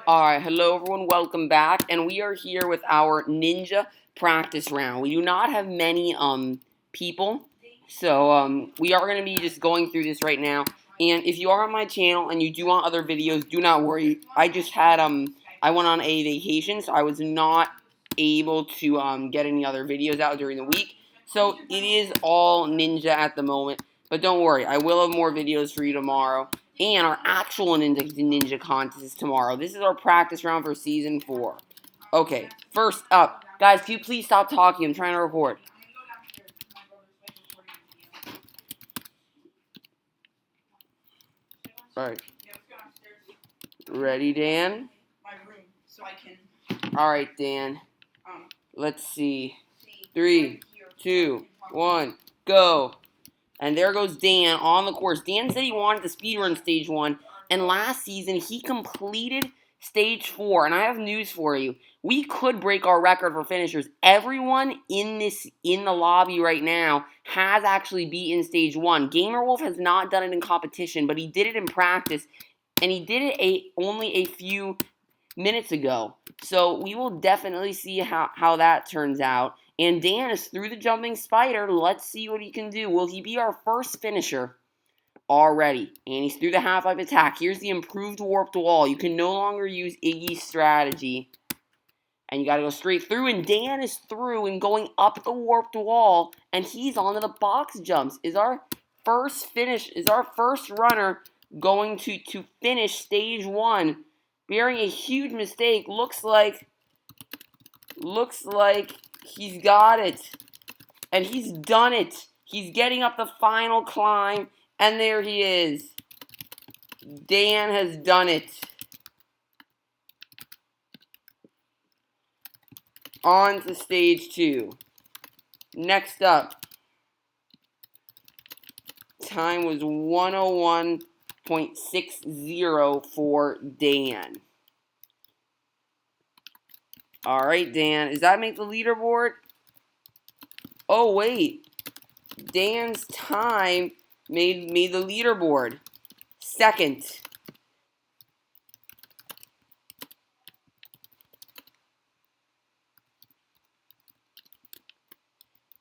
Alright, hello everyone, welcome back, and we are here with our ninja practice round. We do not have many, people, so, we are going to be just going through this right now, and if you are on my channel and you do want other videos, do not worry. I just had, I went on a vacation, so I was not able to, get any other videos out during the week, so it is all ninja at the moment, but don't worry, I will have more videos for you tomorrow. And our actual ninja contest is tomorrow. This is our practice round for season 4. Okay, first up. Guys, can you please stop talking? I'm trying to record. Alright. Ready, Dan? Alright, Dan. Let's see. 3, 2, 1, go. And there goes Dan on the course. Dan said he wanted to speedrun Stage 1, and last season he completed Stage 4. And I have news for you. We could break our record for finishers. Everyone in the lobby right now has actually beaten Stage 1. Gamerwolf has not done it in competition, but he did it in practice, and he did it only a few minutes ago. So we will definitely see how that turns out. And Dan is through the jumping spider. Let's see what he can do. Will he be our first finisher? Already. And he's through the half-pipe attack. Here's the improved warped wall. You can no longer use Iggy's strategy. And you gotta go straight through. And Dan is through and going up the warped wall. And he's onto the box jumps. Is our first runner going to finish Stage 1? Bearing a huge mistake. Looks like he's got it. And he's done it. He's getting up the final climb. And there he is. Dan has done it. On to Stage 2. Next up. Time was 101.60 for Dan. Alright, Dan. Does that make the leaderboard? Oh, wait. Dan's time made the leaderboard. Second.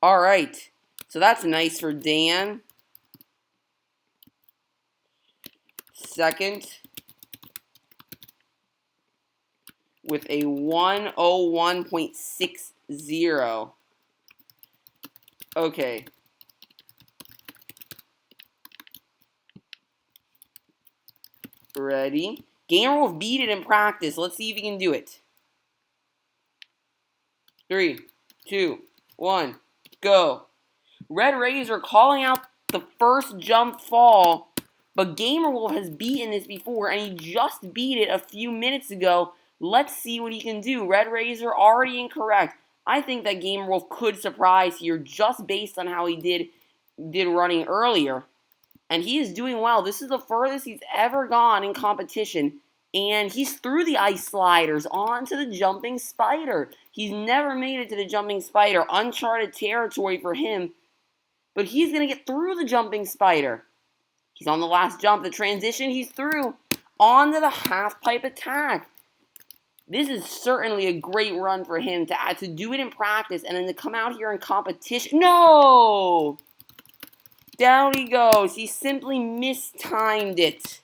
Alright. So that's nice for Dan. Second. With a 101.60. Okay. Ready? Gamerwolf beat it in practice. Let's see if he can do it. 3, 2, 1, go. Red Razor calling out the first jump fall, but Gamerwolf has beaten this before, and he just beat it a few minutes ago. Let's see what he can do. Red Razor already incorrect. I think that Gamerwolf could surprise here just based on how he did running earlier. And he is doing well. This is the furthest he's ever gone in competition. And he's through the ice sliders onto the jumping spider. He's never made it to the jumping spider. Uncharted territory for him. But he's going to get through the jumping spider. He's on the last jump. The transition, he's through. Onto the half-pipe attack. This is certainly a great run for him to do it in practice and then to come out here in competition. No! Down he goes. He simply mistimed it.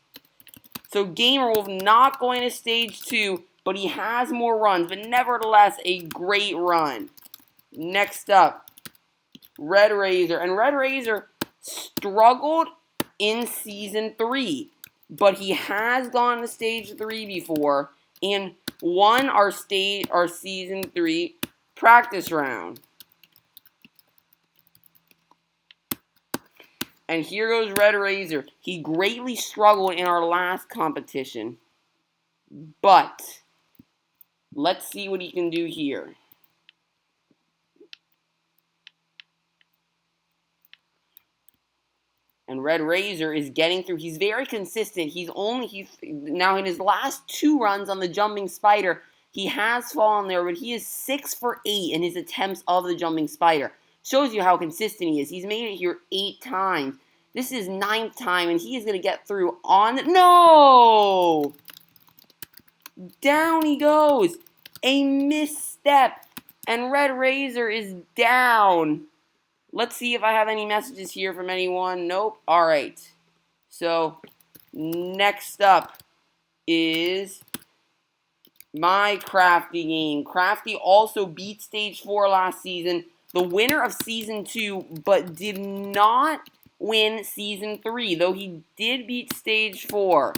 So Gamerwolf not going to Stage 2, but he has more runs. But nevertheless, a great run. Next up, Red Razor. And Red Razor struggled in Season 3. But he has gone to Stage 3 before and won our Season 3 practice round. And here goes Red Razor. He greatly struggled in our last competition. But let's see what he can do here. And Red Razor is getting through. He's very consistent. Now in his last 2 runs on the jumping spider, he has fallen there, but he is 6 for 8 in his attempts of the jumping spider. Shows you how consistent he is. He's made it here 8 times. This is 9th time, and he is going to get through on... No! Down he goes. A misstep. And Red Razor is down. Let's see if I have any messages here from anyone. Nope. All right. So, next up is mycraftygame. Crafty also beat Stage 4 last season. The winner of Season 2, but did not win Season 3, though he did beat Stage 4.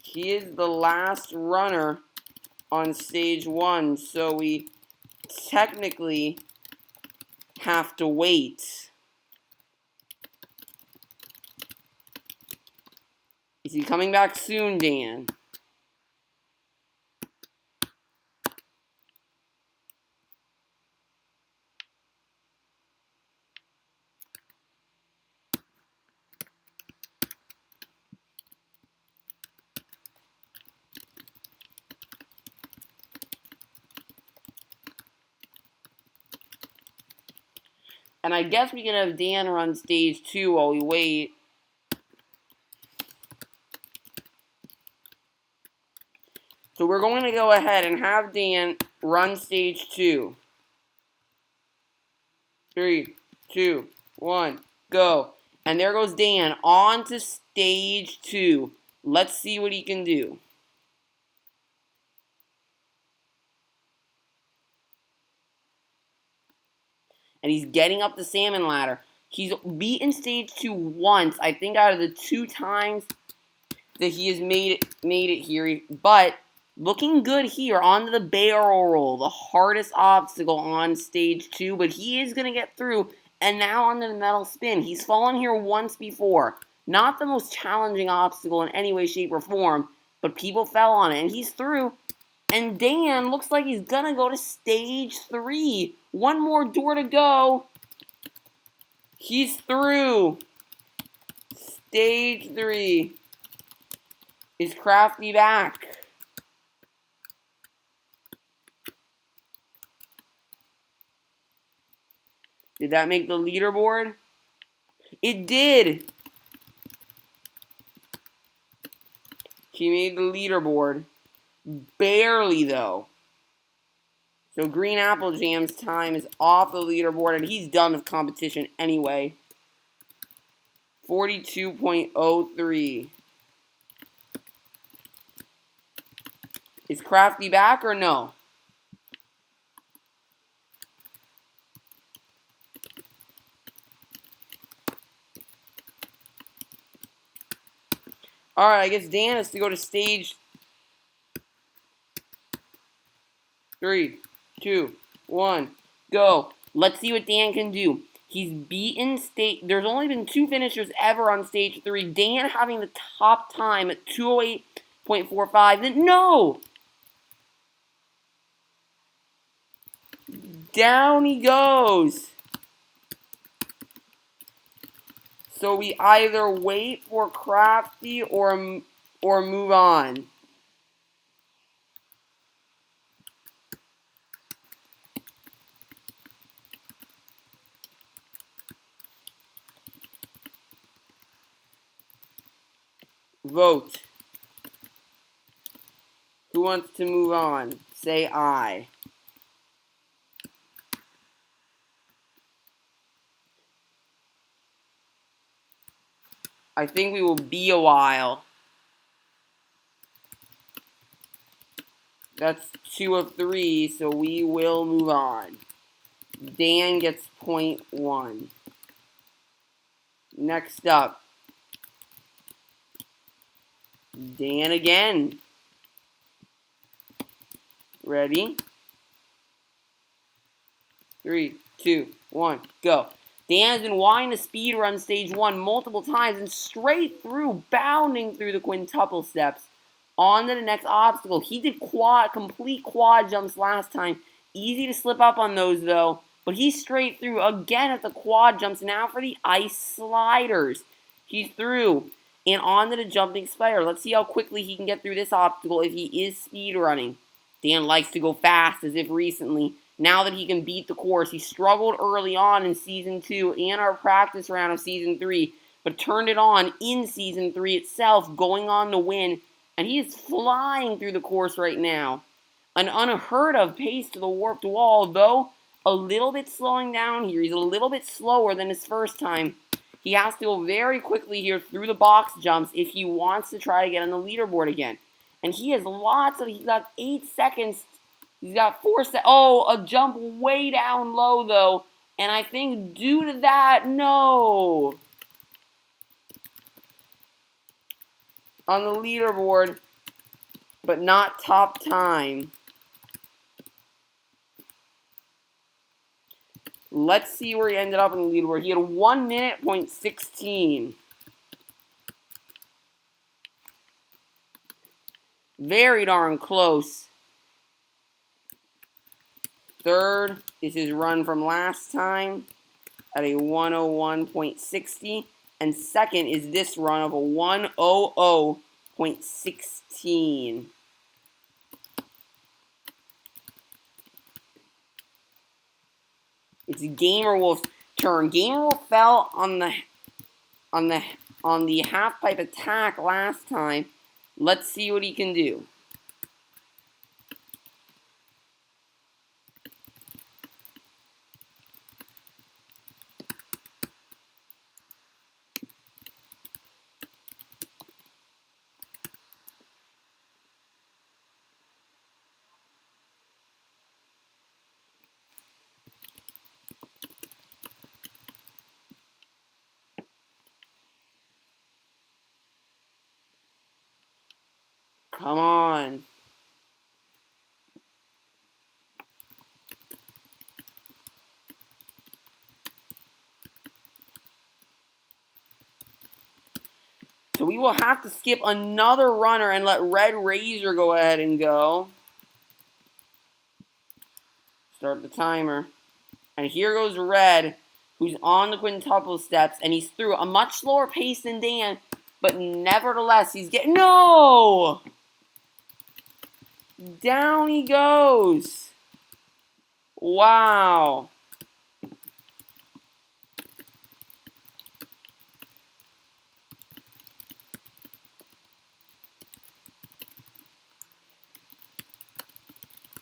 He is the last runner on Stage 1, so we technically have to wait. Is he coming back soon, Dan? And I guess we can have Dan run Stage 2 while we wait. So we're going to go ahead and have Dan run Stage 2. 3, 2, 1, go. And there goes Dan on to Stage 2. Let's see what he can do. And he's getting up the salmon ladder. He's beaten Stage 2 once, I think out of the 2 times that he has made it here. But looking good here onto the barrel roll, the hardest obstacle on Stage 2. But he is going to get through. And now onto the metal spin. He's fallen here once before. Not the most challenging obstacle in any way, shape, or form. But people fell on it. And he's through. And Dan looks like he's going to go to Stage 3. One more door to go. He's through. Stage 3. Is Crafty back? Did that make the leaderboard? It did. He made the leaderboard. Barely, though. So Green Apple Jam's time is off the leaderboard, and he's done with competition anyway. 42.03. Is Crafty back or no? Alright, I guess Dan has to go to Stage 3, 2, 1, go. Let's see what Dan can do. He's beaten Stage... There's only been 2 finishers ever on Stage 3. Dan having the top time at 208.45. No! Down he goes. So we either wait for Crafty or move on. Vote. Who wants to move on? Say aye. I think we will be a while. That's 2 of 3, so we will move on. Dan gets 0.1. Next up. Dan again. Ready? 3, 2, 1, go. Dan has been wanting to speed run Stage 1 multiple times and straight through, bounding through the quintuple steps. On to the next obstacle. He did complete quad jumps last time. Easy to slip up on those though. But he's straight through again at the quad jumps. Now for the ice sliders. He's through. And on to the jumping spider. Let's see how quickly he can get through this obstacle if he is speed running. Dan likes to go fast as if recently. Now that he can beat the course, he struggled early on in Season 2 and our practice round of Season 3, but turned it on in Season 3 itself, going on to win, and he is flying through the course right now. An unheard of pace to the warped wall, though a little bit slowing down here. He's a little bit slower than his first time. He has to go very quickly here through the box jumps if he wants to try to get on the leaderboard again. And he has he's got 8 seconds. He's got 4 seconds. Oh, a jump way down low, though. And I think due to that, no. On the leaderboard, but not top time. Let's see where he ended up in the leaderboard. He had 1 minute, point 16. Very darn close. Third is his run from last time at a 101.60. And second is this run of a 100.16. It's Gamerwolf's turn. Gamerwolf fell on the half-pipe attack last time. Let's see what he can do. Come on. So we will have to skip another runner and let Red Razor go ahead and go. Start the timer. And here goes Red, who's on the quintuple steps, and he's through a much slower pace than Dan, but nevertheless, he's getting... No! Down he goes. Wow.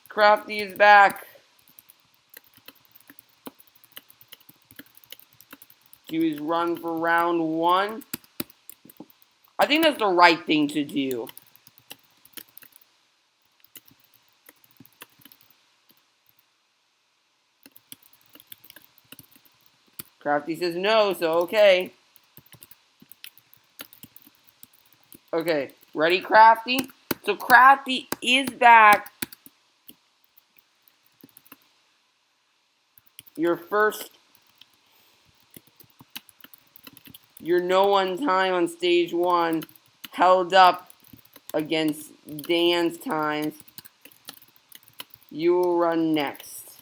Crafty is back. Do his run for round 1. I think that's the right thing to do. Crafty says no, so okay. Okay, ready, Crafty? So Crafty is back. Your no one time on stage 1 held up against Dan's times. You will run next.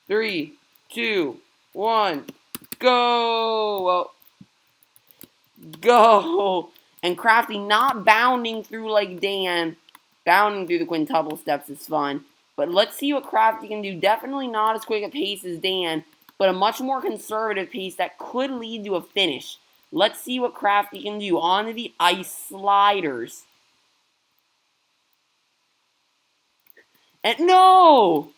3, 2, 1, go! Well, go! And Crafty not bounding through like Dan. Bounding through the quintuple steps is fun. But let's see what Crafty can do. Definitely not as quick a pace as Dan, but a much more conservative pace that could lead to a finish. Let's see what Crafty can do. Onto the ice sliders. And no!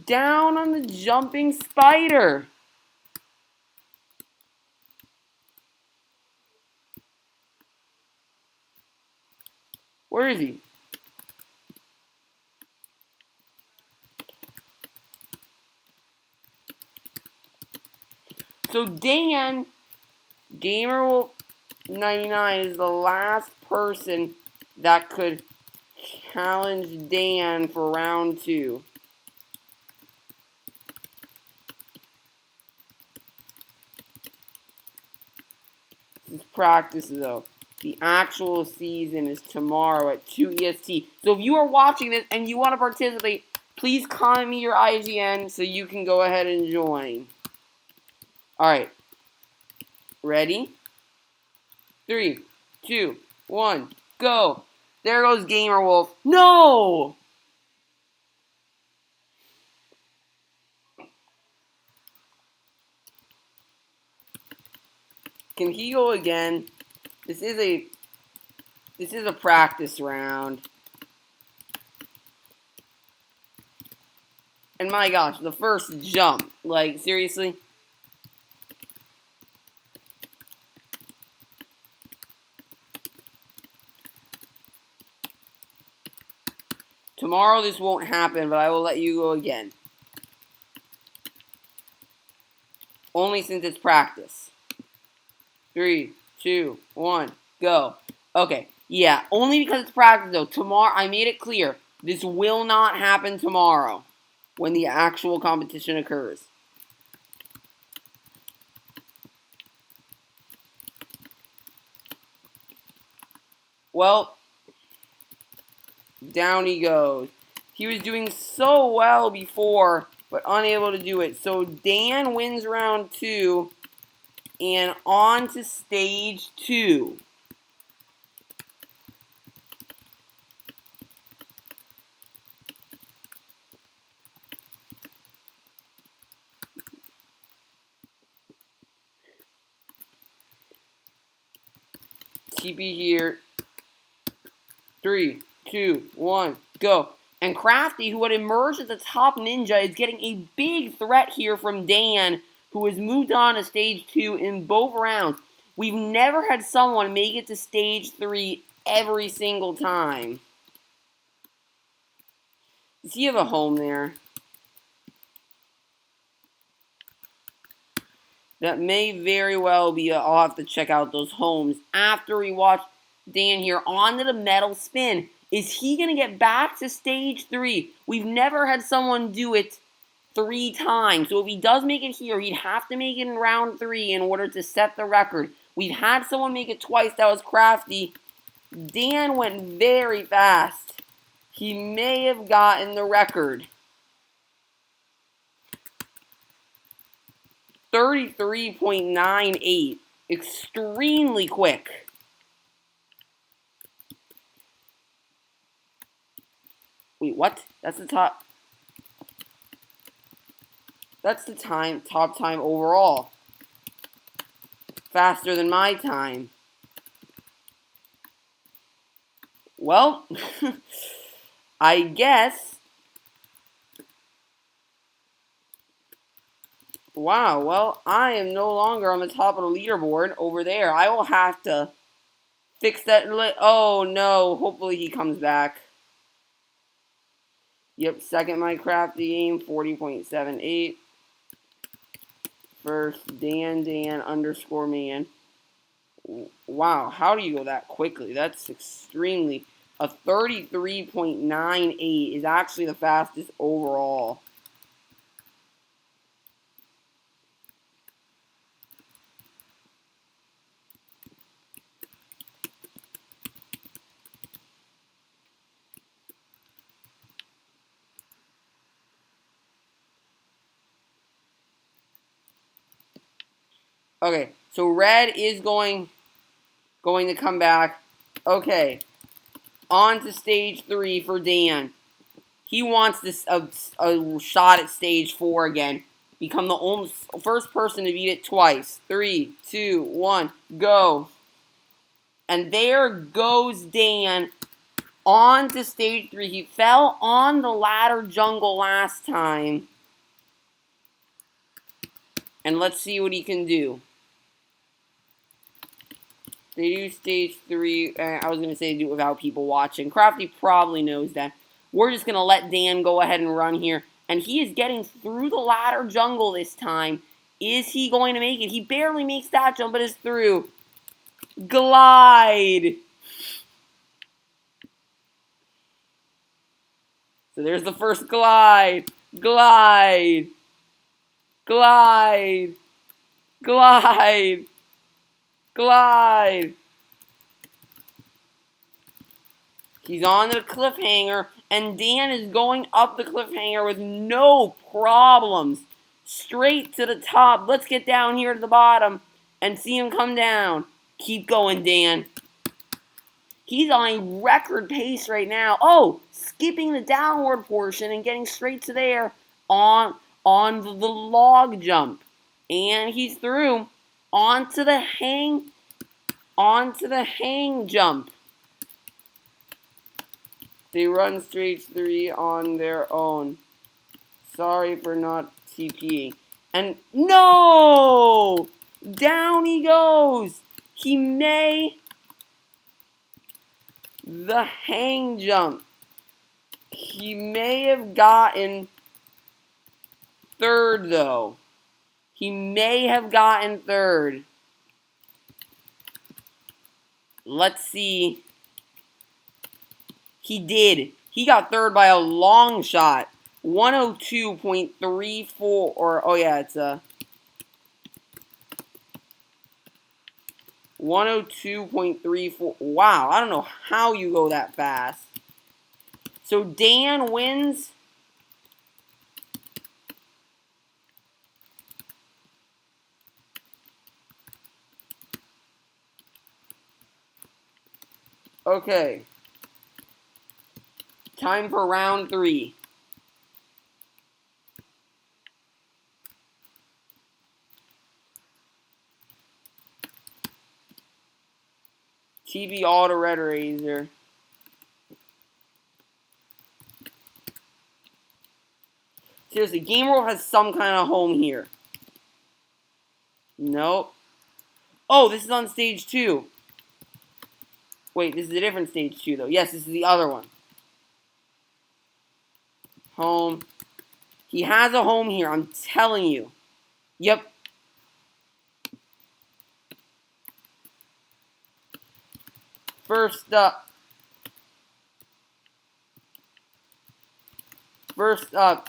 Down on the jumping spider. Where is he? So Dan, Gamerwolf99 is the last person that could challenge Dan for round 2. This is practice though. The actual season is tomorrow at 2 EST. So if you are watching this and you want to participate, please comment me your IGN so you can go ahead and join. Alright. Ready? 3, 2, 1, go. There goes Gamerwolf. No! Can he go again? This is a practice round. And my gosh, the first jump. Like, seriously? Tomorrow this won't happen, but I will let you go again. Only since it's practice. 3, 2, 1, go. Okay, yeah, only because it's practice though. Tomorrow, I made it clear, this will not happen tomorrow when the actual competition occurs. Well, down he goes. He was doing so well before, but unable to do it. So Dan wins round 2, and on to stage 2. TP here. 3, 2, 1, go. And Crafty, who had emerged as the top ninja, is getting a big threat here from Dan, who has moved on to stage 2 in both rounds. We've never had someone make it to stage 3 every single time. Does he have a home there? That may very well be, I'll have to check out those homes after we watch Dan here onto the metal spin. Is he going to get back to stage 3? We've never had someone do it 3 times. So if he does make it here, he'd have to make it in round 3 in order to set the record. We've had someone make it twice. That was Crafty. Dan went very fast. He may have gotten the record. 33.98. Extremely quick. Wait, what? That's the top. That's the top time overall. Faster than my time. Well, I guess. Wow, well, I am no longer on the top of the leaderboard over there. I will have to fix that. Oh, no. Hopefully he comes back. Yep, second mycrafty game, 40.78. First, Dan underscore man. Wow, how do you go that quickly? That's extremely... A 33.98 is actually the fastest overall. Okay, so red is going to come back. Okay, on to stage 3 for Dan. He wants this a shot at stage 4 again. Become the first person to beat it twice. 3, 2, 1, go. And there goes Dan on to stage 3. He fell on the ladder jungle last time. And let's see what he can do. They do stage 3. I was going to say do it without people watching. Crafty probably knows that. We're just going to let Dan go ahead and run here. And he is getting through the ladder jungle this time. Is he going to make it? He barely makes that jump, but is through. Glide. So there's the first glide. Glide. Glide. Glide. Glide. He's on the cliffhanger, and Dan is going up the cliffhanger with no problems. Straight to the top. Let's get down here to the bottom and see him come down. Keep going, Dan. He's on a record pace right now. Oh, skipping the downward portion and getting straight to there on the log jump. And he's through. Onto the hang jump. They run stage 3 on their own. Sorry for not TPing. And no! Down he goes. He may the hang jump. He may have gotten third though. He may have gotten third. Let's see. He did. He got third by a long shot. 102.34 or oh yeah, it's a 102.34. Wow, I don't know how you go that fast. So Dan wins. Okay. Time for round 3. TB Auto Red Razor. Seriously, Game World has some kind of home here. Nope. Oh, this is on stage 2. Wait, this is a different stage 2, though. Yes, this is the other one. Home. He has a home here, I'm telling you. Yep. First up,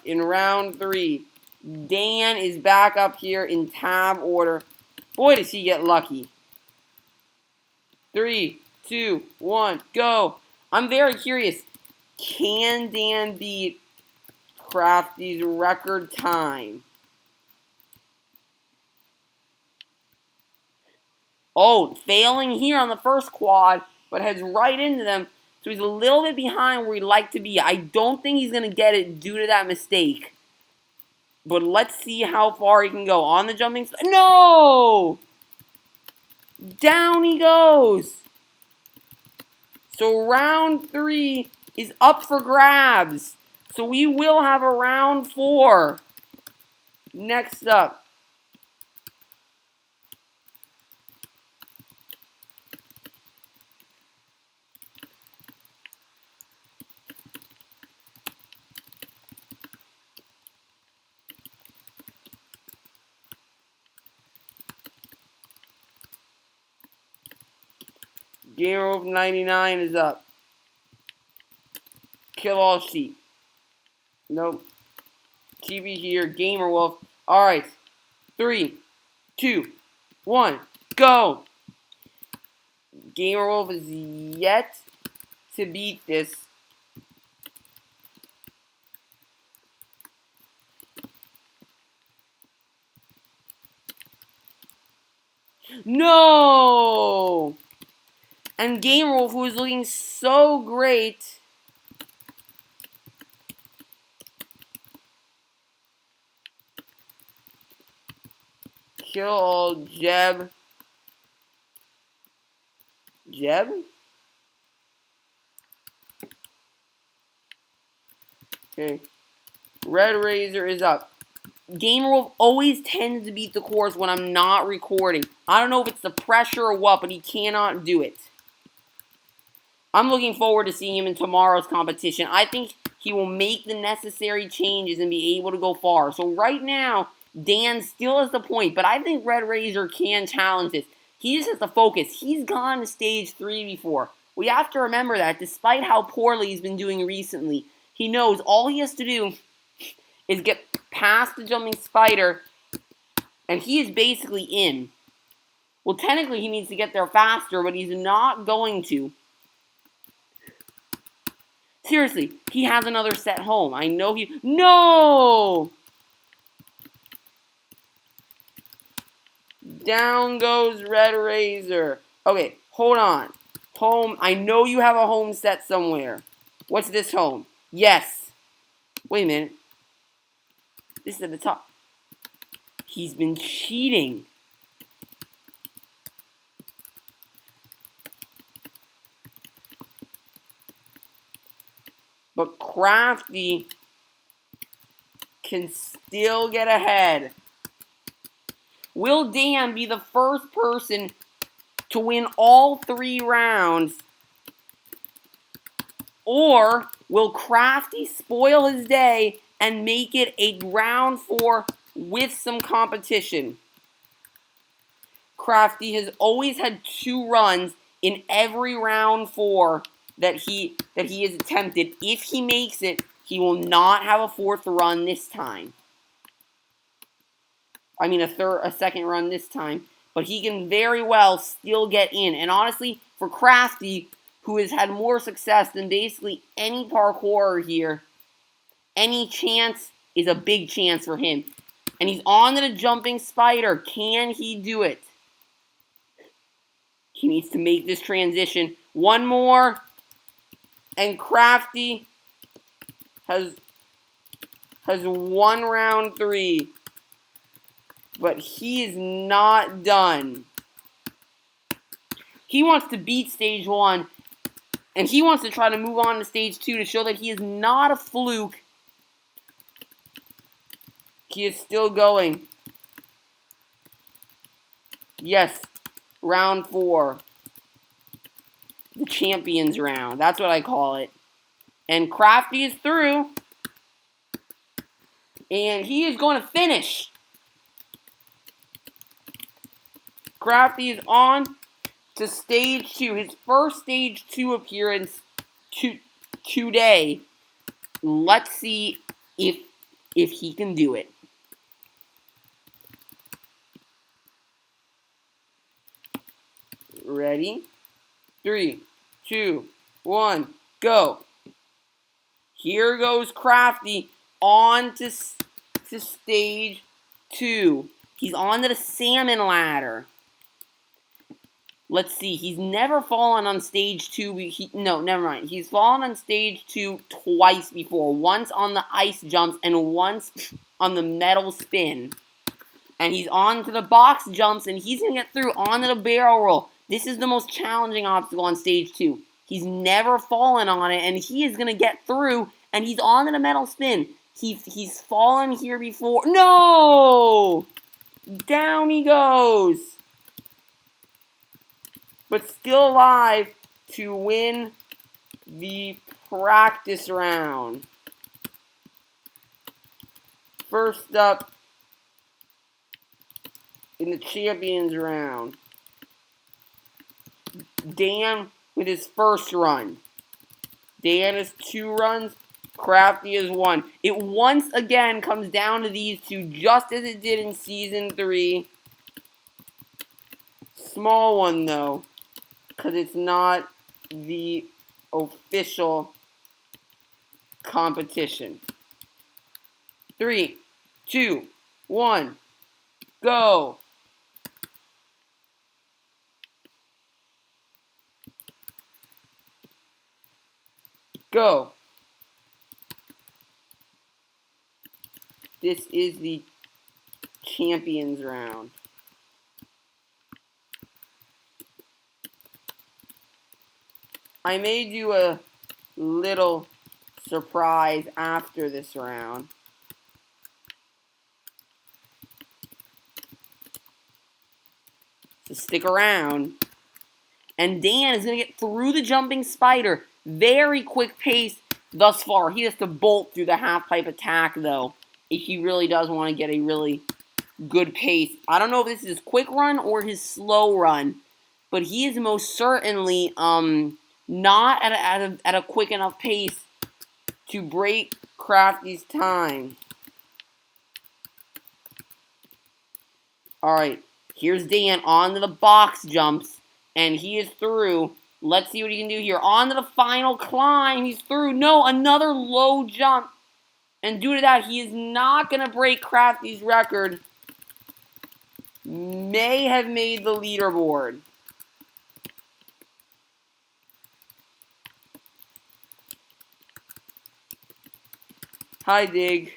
in round 3, Dan is back up here in tab order. Boy, does he get lucky. 3, 2, 1, go. I'm very curious. Can Dan beat Crafty's record time? Oh, failing here on the first quad, but heads right into them. So he's a little bit behind where he'd like to be. I don't think he's going to get it due to that mistake. But let's see how far he can go. On the jumping... No! Down he goes. So round 3 is up for grabs. So we will have a round 4. Next up. Gamer Wolf 99 is up. Kill all sheep. Nope. TV here. Gamer Wolf. Alright. 3, 2, 1, go! Gamer Wolf is yet to beat this. No! And Gamer Wolf, who is looking so great, kill all Jeb. Jeb? Okay. Red Razor is up. Gamer Wolf always tends to beat the course when I'm not recording. I don't know if it's the pressure or what, but he cannot do it. I'm looking forward to seeing him in tomorrow's competition. I think he will make the necessary changes and be able to go far. So right now, Dan still has the point, but I think Red Razor can challenge this. He just has to focus. He's gone to stage 3 before. We have to remember that despite how poorly he's been doing recently, he knows all he has to do is get past the jumping spider, and he is basically in. Well, technically he needs to get there faster, but he's not going to. Seriously, he has another set home. I know he... No! Down goes Red Razor. Okay, hold on. Home. I know you have a home set somewhere. What's this home? Yes. Wait a minute. This is at the top. He's been cheating. but Crafty can still get ahead. Will Dan be the first person to win all 3 rounds? Or will Crafty spoil his day and make it a round 4 with some competition? Crafty has always had 2 runs in every round 4 that he has attempted. If he makes it, he will not have a 4th run this time. I mean a second run this time. But he can very well still get in. And honestly, for Crafty, who has had more success than basically any parkourer here, any chance is a big chance for him. And he's on to the jumping spider. Can he do it? He needs to make this transition. One more. And Crafty has won round 3. But he is not done. He wants to beat stage 1. And he wants to try to move on to stage 2 to show that he is not a fluke. He is still going. Yes, round 4. The champions round. That's what I call it. And Crafty is through. And he is going to finish. Crafty is on to stage 2. His first stage 2 appearance today. Let's see if he can do it. Ready? 3, 2, 1, go. Here goes Crafty on to stage 2. He's on to the salmon ladder. Let's see. He's never fallen on stage 2. No, never mind. He's fallen on stage 2 twice before. Once on the ice jumps and once on the metal spin. And he's on to the box jumps and he's going to get through onto the barrel roll. This is the most challenging obstacle on stage 2. He's never fallen on it and he is going to get through and he's on to the metal spin. He's fallen here before. No! Down he goes. But still alive to win the practice round. First up in the champions round, Dan with his first run. Dan has 2 runs. Crafty has 1. It once again comes down to these 2, just as it did in Season 3. Small one, though, because it's not the official competition. 3, 2, 1, go. Go. This is the champions round. I may do a little surprise after this round. So stick around. And Dan is going to get through the jumping spider. Very quick pace thus far. He has to bolt through the half-pipe attack, though, if he really does want to get a really good pace. I don't know if this is his quick run or his slow run, but he is most certainly not at a quick enough pace to break Crafty's time. Alright, here's Dan on to the box jumps, and he is through. Let's see what he can do here. On to the final climb. He's through. No, another low jump. And due to that, he is not going to break Crafty's record. May have made the leaderboard. Hi, Dig.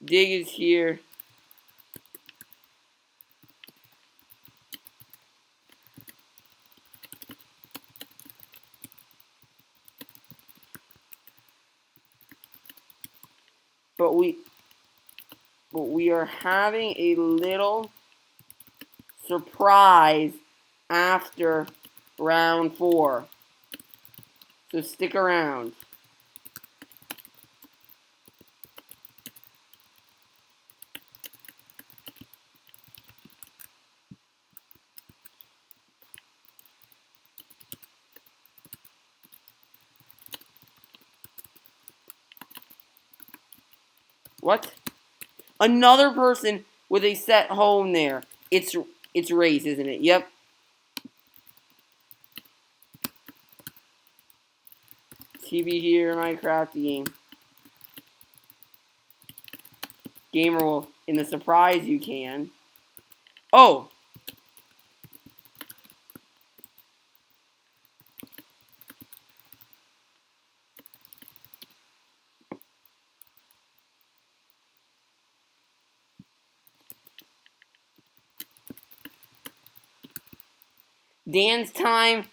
Dig is here. But we are having a little surprise after round 4. So stick around. What? Another person with a set home there. It's race, isn't it? Yep. TV here, mycraftygame. Gamer Wolf, in the surprise you can. Oh! Dan's time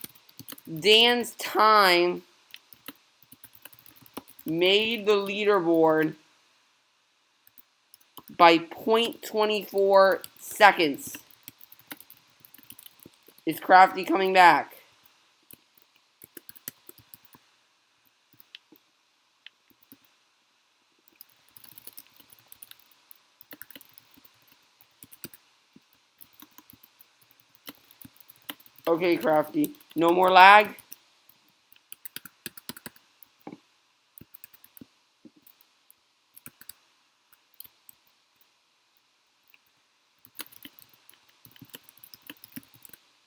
made the leaderboard by 0.24 seconds. Is Crafty coming back? Okay, Crafty. No more lag?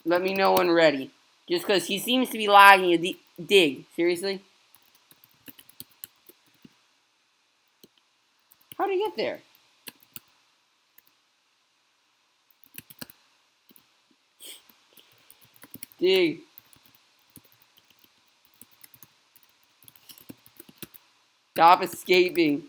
Let me know when ready. Just because he seems to be lagging a dig. Seriously? How did he get there? Dig. Stop escaping.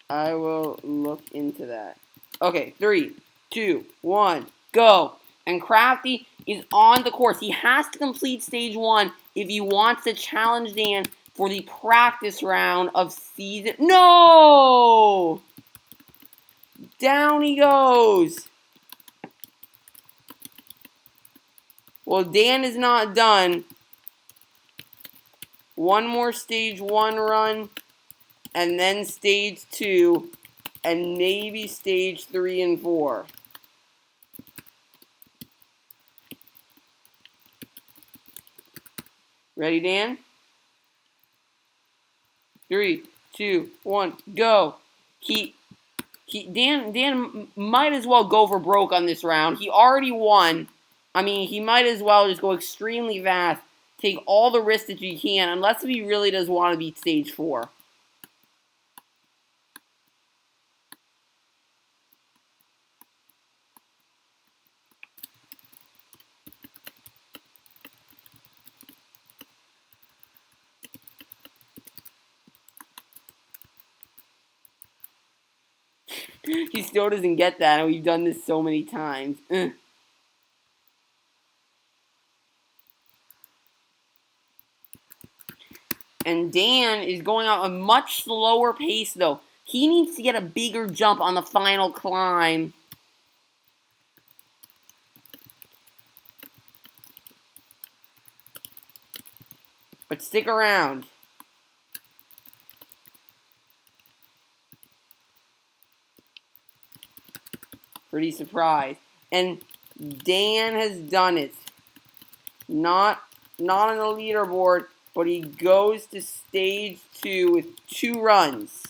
I will look into that. Okay, 3, 2, 1, go. And Crafty is on the course. He has to complete stage 1 if he wants to challenge Dan for the practice round of season. No! Down he goes. Well, Dan is not done. One more stage 1 run, and then stage 2, and maybe stage 3 and 4. Ready, Dan? 3, 2, 1, go. Dan might as well go for broke on this round. He already won. I mean, he might as well just go extremely fast. Take all the risks that you can, unless he really does want to beat stage 4. He still doesn't get that, and we've done this so many times. And Dan is going at a much slower pace, though. He needs to get a bigger jump on the final climb. But stick around. Pretty surprised. And Dan has done it. Not on the leaderboard, but he goes to stage 2 with 2 runs.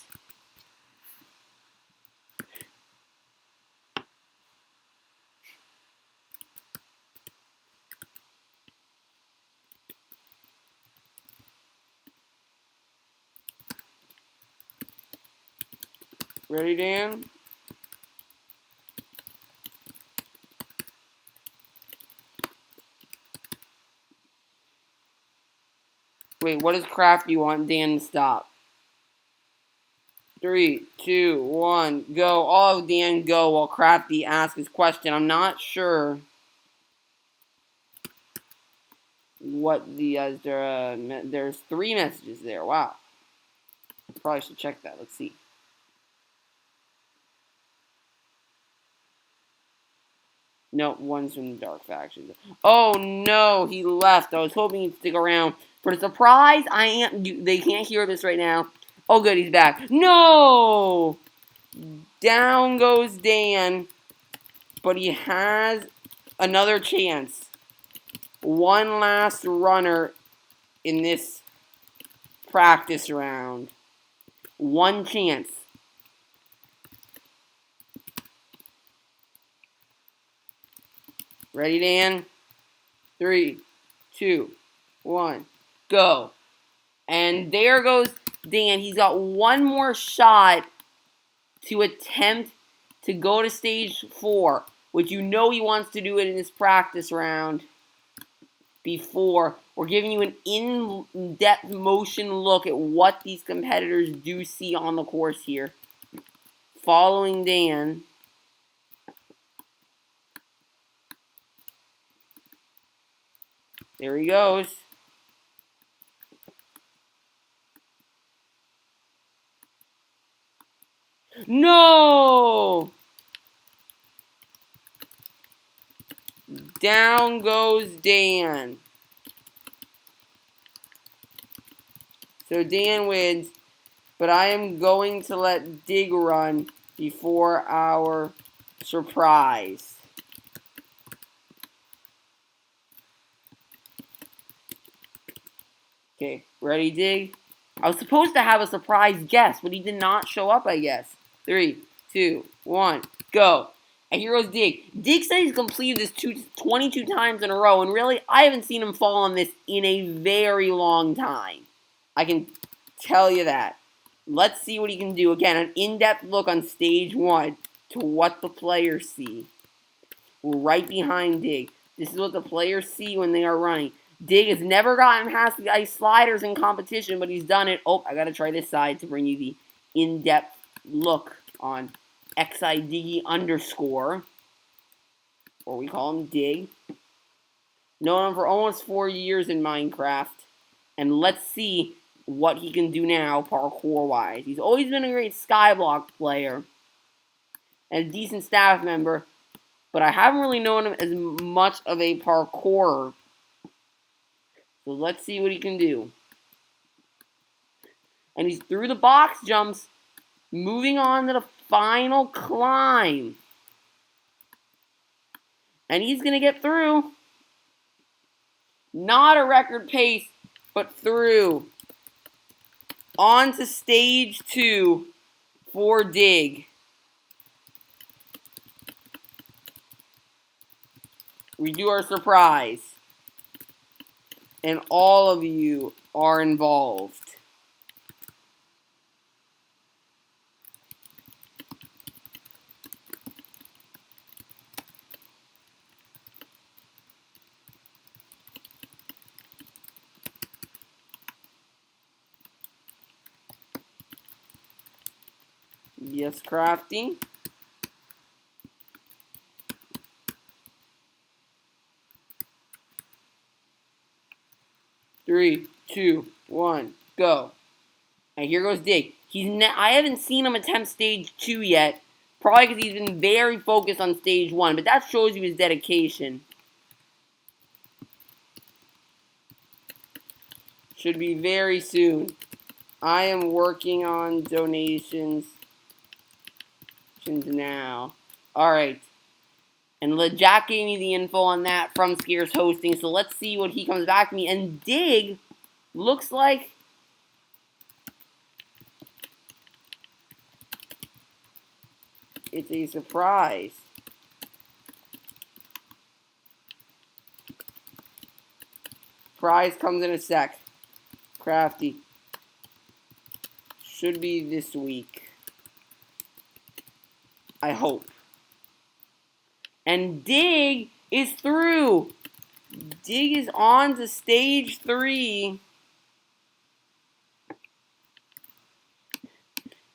Ready, Dan? Wait, what does Crafty want Dan to stop? 3, 2, 1, go. All of Dan go while Crafty asks his question. I'm not sure what the there's 3 messages there. Wow. Probably should check that. Let's see. No, one's from the Dark Factions. Oh no, he left. I was hoping he'd stick around. For the surprise, they can't hear this right now. Oh good, he's back. No! Down goes Dan. But he has another chance. One last runner in this practice round. One chance. Ready, Dan? 3, 2, 1, go. And there goes Dan. He's got one more shot to attempt to go to stage 4, which you know he wants to do it in this practice round before. We're giving you an in-depth motion look at what these competitors do see on the course here. Following Dan. There he goes. No! Down goes Dan. So Dan wins, but I am going to let Dig run before our surprise. Okay, ready, Dig? I was supposed to have a surprise guest, but he did not show up, I guess. 3, 2, 1, go. And here goes Dig. Dig said he's completed this 22 times in a row, and really, I haven't seen him fall on this in a very long time. I can tell you that. Let's see what he can do. Again, an in-depth look on stage 1 to what the players see. We're right behind Dig. This is what the players see when they are running. Dig has never gotten past the ice sliders in competition, but he's done it. Oh, I gotta try this side to bring you the in-depth look on XIDiggy _, or we call him Dig. Known him for almost 4 years in Minecraft. And let's see what he can do now parkour-wise. He's always been a great Skyblock player and a decent staff member, but I haven't really known him as much of a parkourer. So let's see what he can do. And he's through the box jumps, moving on to the final climb. And he's going to get through. Not a record pace, but through. On to stage 2 for Dig. We do our surprise. And all of you are involved. Yes, Crafty. Three, 2, 1, go. And here goes Dig. I haven't seen him attempt stage 2 yet. Probably because he's been very focused on stage 1. But that shows you his dedication. Should be very soon. I am working on donations now. Alright. And Jack gave me the info on that from Scarce Hosting. So let's see what he comes back to me. And Dig looks like it's a surprise. Prize comes in a sec. Crafty. Should be this week. I hope. And Dig is through. Dig is on to stage 3.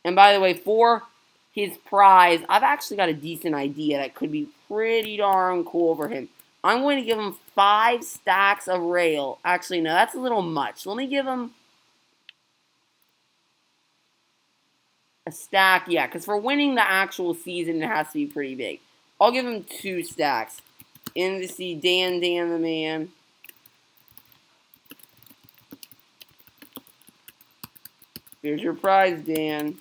And by the way, for his prize, I've actually got a decent idea that could be pretty darn cool for him. I'm going to give him 5 stacks of rail. Actually, no, that's a little much. Let me give him a stack, yeah, because for winning the actual season, it has to be pretty big. I'll give him 2 stacks. In to see Dan the man. Here's your prize, Dan.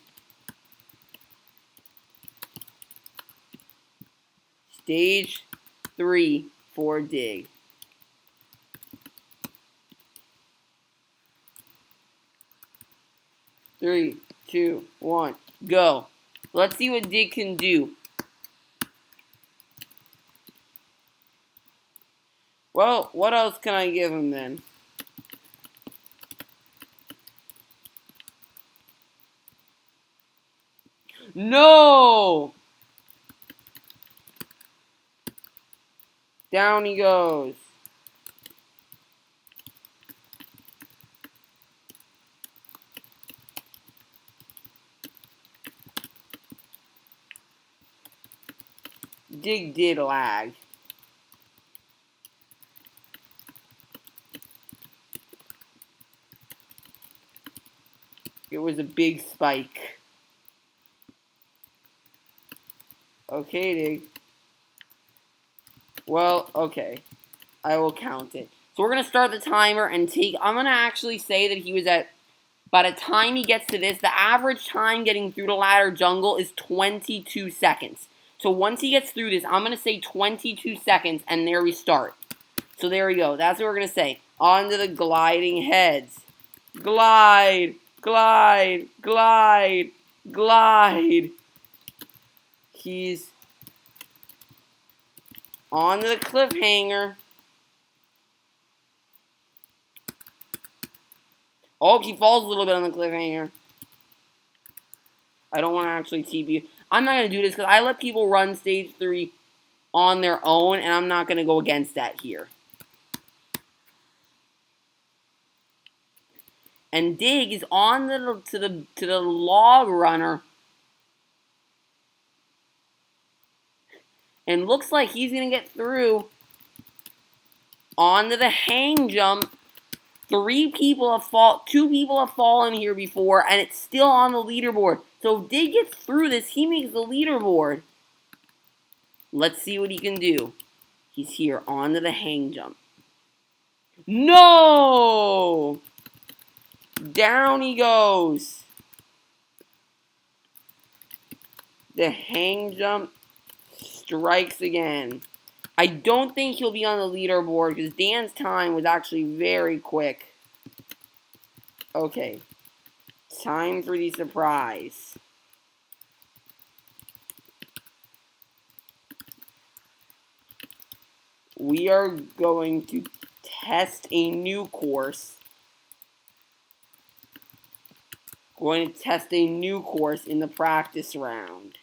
Stage 3 for Dig. Three, 2, 1, go. Let's see what Dig can do. Well, what else can I give him then? No! Down he goes. Dig did lag. It was a big spike. Okay, Dig. Well, okay. I will count it. So we're going to start the timer and take... I'm going to actually say that he was at... By the time he gets to this, the average time getting through the ladder jungle is 22 seconds. So once he gets through this, I'm going to say 22 seconds, and there we start. So there we go. That's what we're going to say. On to the gliding heads. Glide, glide, glide, glide. He's on to the cliffhanger. Oh, he falls a little bit on the cliffhanger. I don't want to actually TP. I'm not going to do this because I let people run stage 3 on their own, and I'm not going to go against that here. And Dig is on to the log runner. And looks like he's going to get through onto the hang jump. 2 people have fallen here before, and it's still on the leaderboard. So if Dig gets through this, he makes the leaderboard. Let's see what he can do. He's here onto the hang jump. No! Down he goes. The hang jump strikes again. I don't think he'll be on the leaderboard because Dan's time was actually very quick. Okay. Time for the surprise. We are going to test a new course. Going to test a new course in the practice round.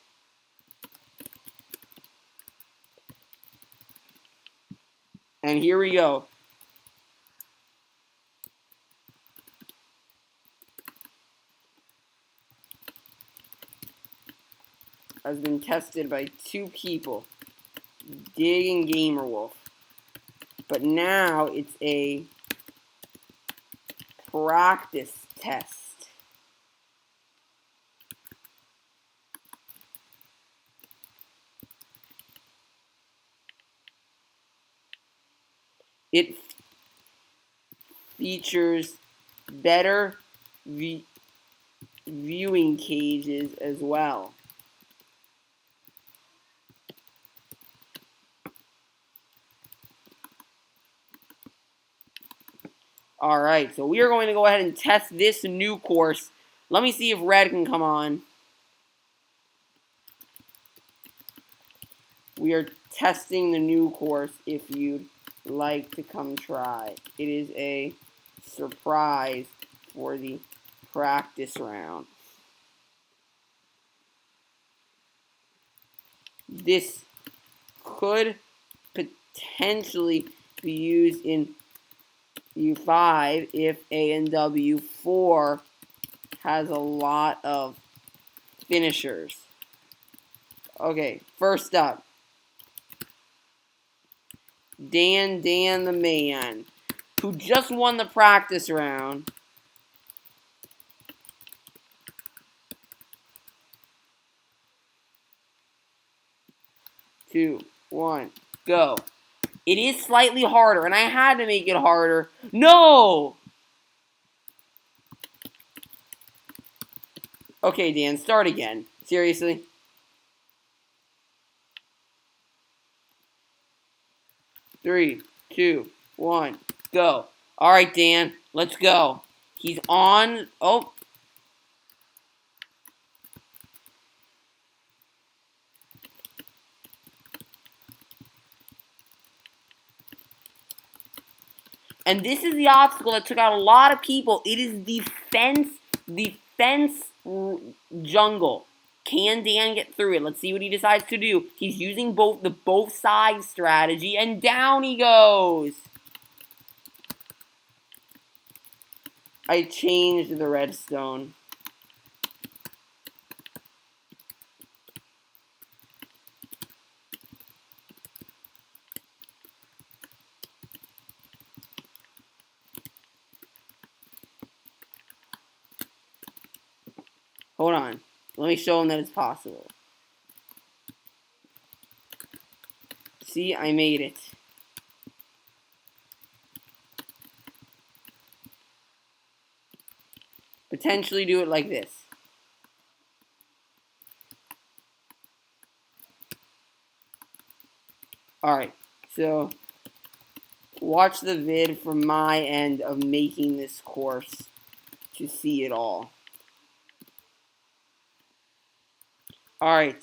And here we go. Has been tested by 2 people, Dig and Gamerwolf. But now it's a practice test. It features better viewing cages as well. Alright, so we are going to go ahead and test this new course. Let me see if Red can come on. We are testing the new course if you'd like to come try. It is a surprise for the practice round. This could potentially be used in U5 if A and W4 has a lot of finishers. Okay, first up. Dan the man, who just won the practice round. Two, one, go. It is slightly harder, and I had to make it harder. No! Okay, Dan, start again. Seriously? Three, two, one, go. All right, Dan, let's go. He's on. Oh. And this is the obstacle that took out a lot of people. It is the fence jungle. Can Dan get through it? Let's see what he decides to do. He's using both sides strategy, and down he goes. I changed the redstone. Hold on. Let me show him that it's possible. See, I made it. Potentially do it like this. Alright, so watch the vid from my end of making this course to see it all. Alright.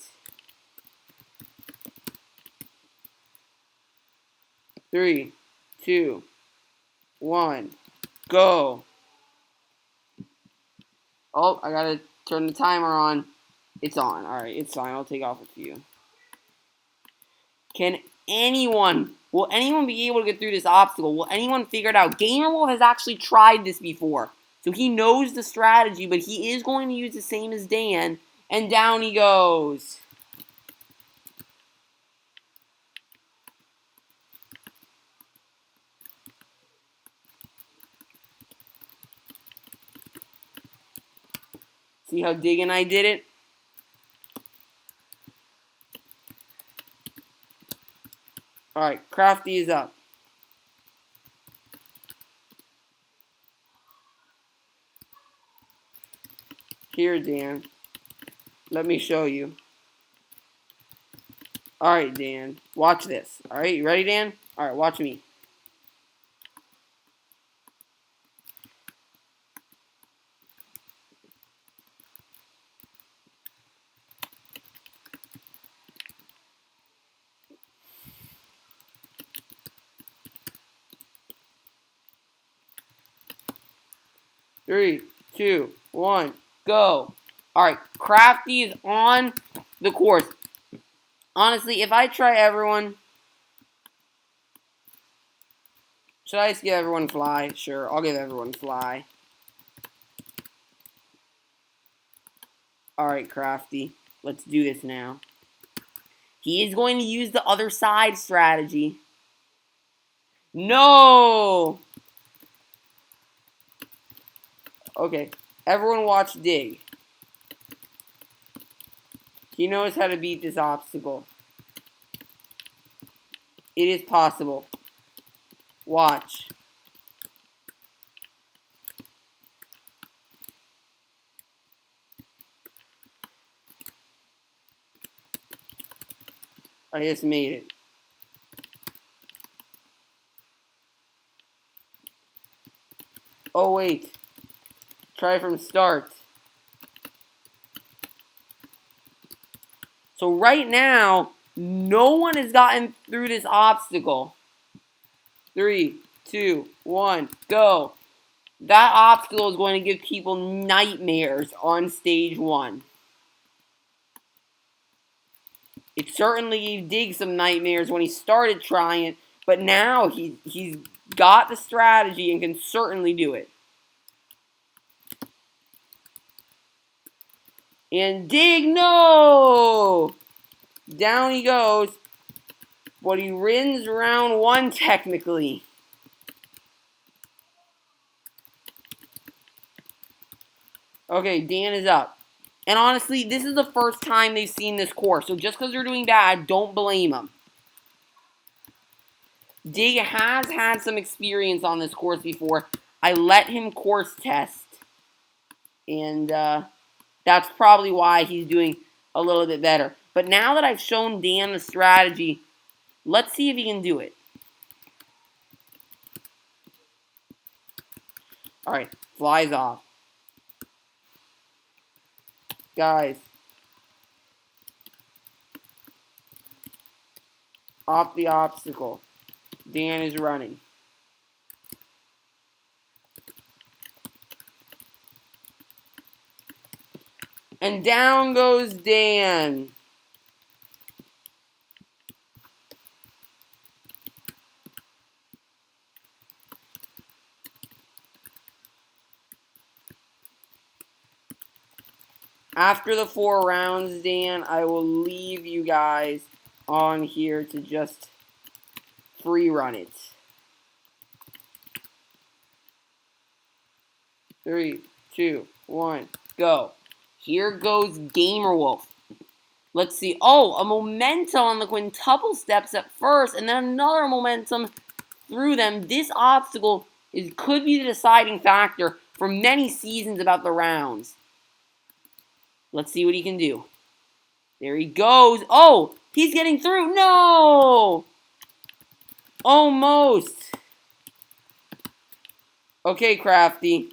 3, 2, 1, go. Oh, I gotta turn the timer on. It's on. Alright, it's fine. I'll take off a few. Will anyone be able to get through this obstacle? Will anyone figure it out? Gamerwolf has actually tried this before. So he knows the strategy, but he is going to use the same as Dan. And down he goes. See how digging I did it? Alright, Crafty is up. Here, Dan. Let me show you. Alright, Dan. Watch this. Alright, you ready, Dan? Alright, watch me. Three, two, one, go. Alright, Crafty is on the course. Honestly, if I try everyone... Should I just give everyone fly? Sure, I'll give everyone fly. Alright, Crafty. Let's do this now. He is going to use the other side strategy. No! Okay, everyone watch Dig. He knows how to beat this obstacle. It is possible. Watch. I just made it. Oh, wait. Try from start. So right now, no one has gotten through this obstacle. 3, 2, 1, go. That obstacle is going to give people nightmares on stage 1. It certainly gave Dig some nightmares when he started trying it, but now he's got the strategy and can certainly do it. And dig, no! Down he goes. But he wins round 1 technically. Okay, Dan is up. And honestly, this is the first time they've seen this course. So just because they're doing bad, don't blame them. Dig has had some experience on this course before. I let him course test. And that's probably why he's doing a little bit better. But now that I've shown Dan the strategy, let's see if he can do it. Alright, flies off. Guys. Off the obstacle. Dan is running. And down goes Dan. After the 4 rounds, Dan, I will leave you guys on here to just free run it. 3, 2, 1, go. Here goes Gamer Wolf. Let's see. Oh, a momentum on the quintuple steps at first, and then another momentum through them. This obstacle could be the deciding factor for many seasons about the rounds. Let's see what he can do. There he goes. Oh, he's getting through. No! Almost. Okay, Crafty.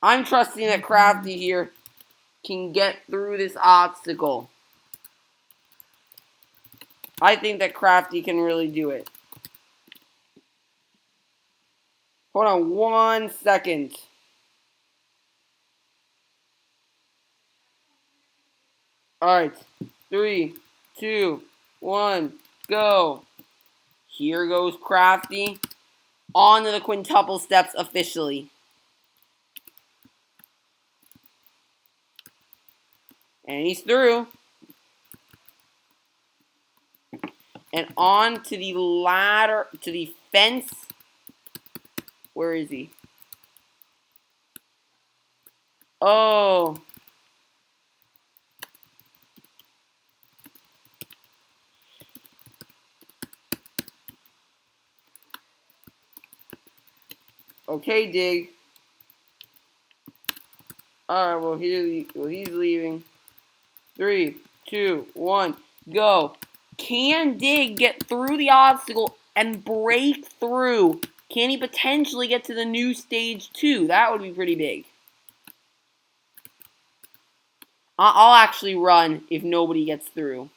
I'm trusting that Crafty here can get through this obstacle. I think that Crafty can really do it. Hold on 1 second. Alright. 3, 2, 1, go. Here goes Crafty. On to the quintuple steps officially. And he's through. And on to the ladder, to the fence. Where is he? Oh. Okay, Dig. Alright, well, he's leaving. 3, 2, 1, go. Can Dig get through the obstacle and break through? Can he potentially get to the new stage 2? That would be pretty big. I'll actually run if nobody gets through.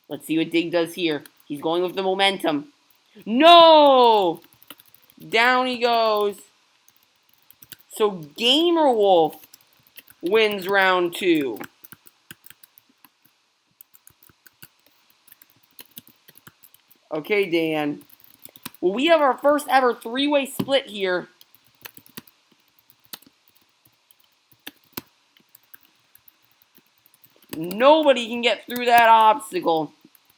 Let's see what Dig does here. He's going with the momentum. No! Down he goes. So Gamer Wolf wins round 2. Okay, Dan. Well, we have our first ever 3-way split here. Nobody can get through that obstacle.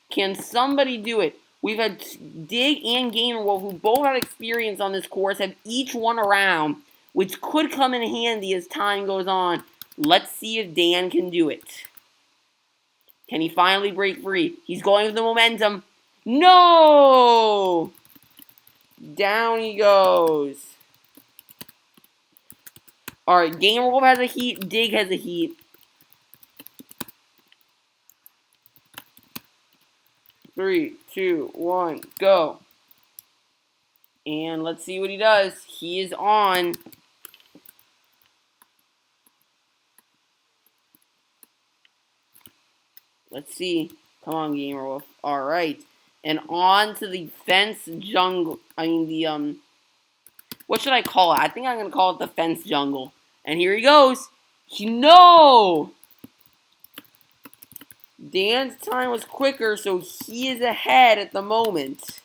Can somebody do it? We've had Dig and Gamer Wolf, who both have experience on this course, have each won a round, which could come in handy as time goes on. Let's see if Dan can do it. Can he finally break free? He's going with the momentum. No! Down he goes. Alright, Gamer Wolf has a heat, Dig has a heat. 3, 2, 1, go. And let's see what he does. He is on. Let's see. Come on, Gamer Wolf. Alright. And on to the fence jungle. What should I call it? I think I'm going to call it the fence jungle. And here he goes. No! Dan's time was quicker, so he is ahead at the moment.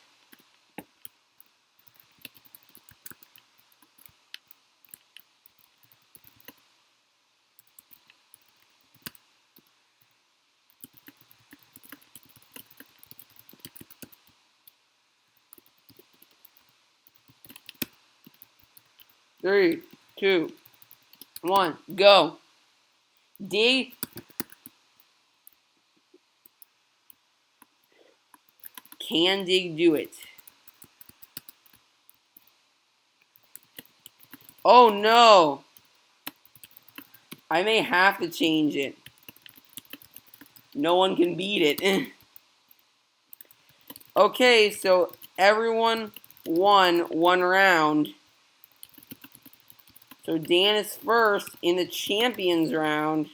3, 2, 1, go. Dig. Can Dig do it? Oh no! I may have to change it. No one can beat it. Okay, so everyone won one round. So Dan is first in the champions round.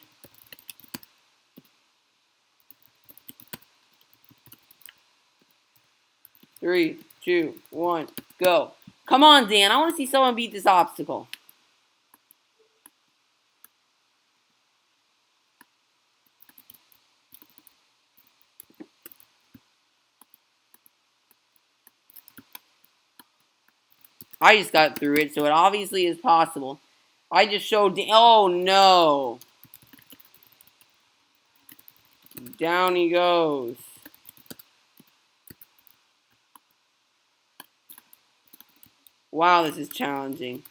Three, two, one, go. Come on, Dan. I want to see someone beat this obstacle. I just got through it, so it obviously is possible. I just showed... Oh, no. Down he goes. Wow, this is challenging.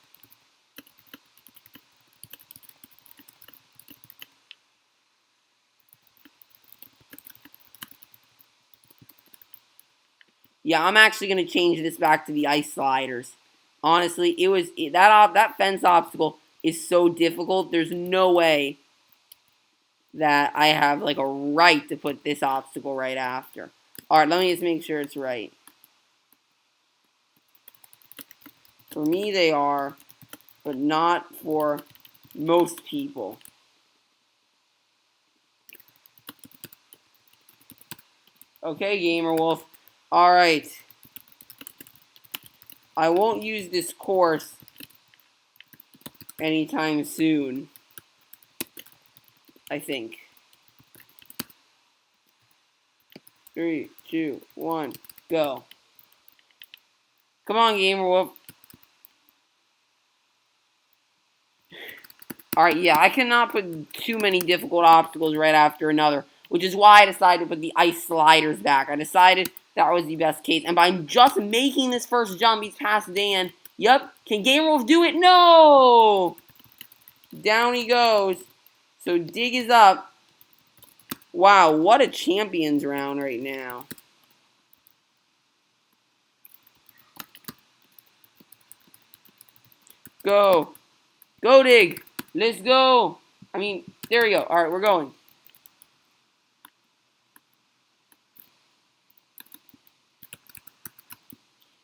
Yeah, I'm actually going to change this back to the ice sliders. Honestly, that fence obstacle is so difficult. There's no way that I have like a right to put this obstacle right after. Alright, let me just make sure it's right. For me they are, but not for most people. Okay, Gamer Wolf. Alright. I won't use this course anytime soon. I think. 3, 2, 1, go. Come on, Gamer Wolf. Alright, yeah, I cannot put too many difficult obstacles right after another, which is why I decided to put the ice sliders back. I decided that was the best case. And by just making this first jump, he's past Dan. Yep. Can Gamer Wolf do it? No! Down he goes. So Dig is up. Wow, what a champions round right now. Go. Go, Dig. Let's go. I mean, there we go. Alright, we're going.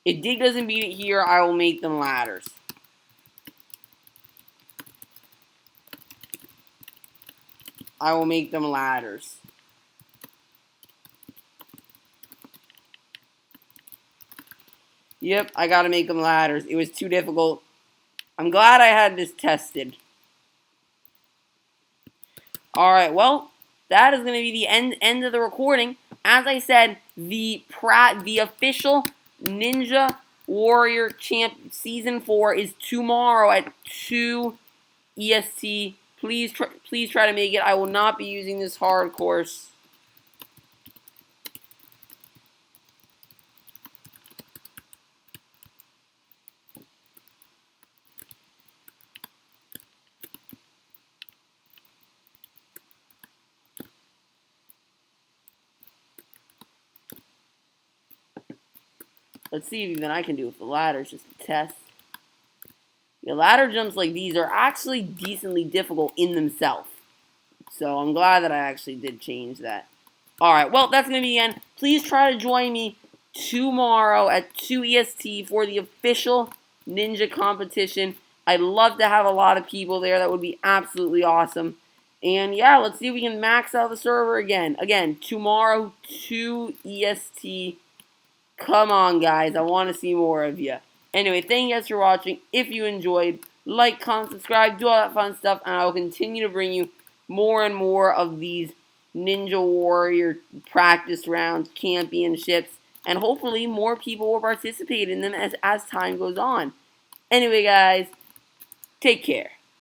If Dig doesn't beat it here, I will make them ladders. I will make them ladders. Yep, I gotta make them ladders. It was too difficult. I'm glad I had this tested. Alright, well, that is going to be the end of the recording. As I said, the official Ninja Warrior Champ Season 4 is tomorrow at 2 EST. Please try to make it. I will not be using this hard course. Let's see if even I can do it with the ladders, just to test. The ladder jumps like these are actually decently difficult in themselves. So I'm glad that I actually did change that. Alright, well, that's going to be the end. Please try to join me tomorrow at 2 EST for the official Ninja competition. I'd love to have a lot of people there. That would be absolutely awesome. And yeah, let's see if we can max out the server again. Again, tomorrow, 2 EST. Come on, guys. I want to see more of you. Anyway, thank you guys for watching. If you enjoyed, like, comment, subscribe, do all that fun stuff, and I will continue to bring you more and more of these Ninja Warrior practice rounds, championships, and hopefully more people will participate in them as time goes on. Anyway, guys, take care.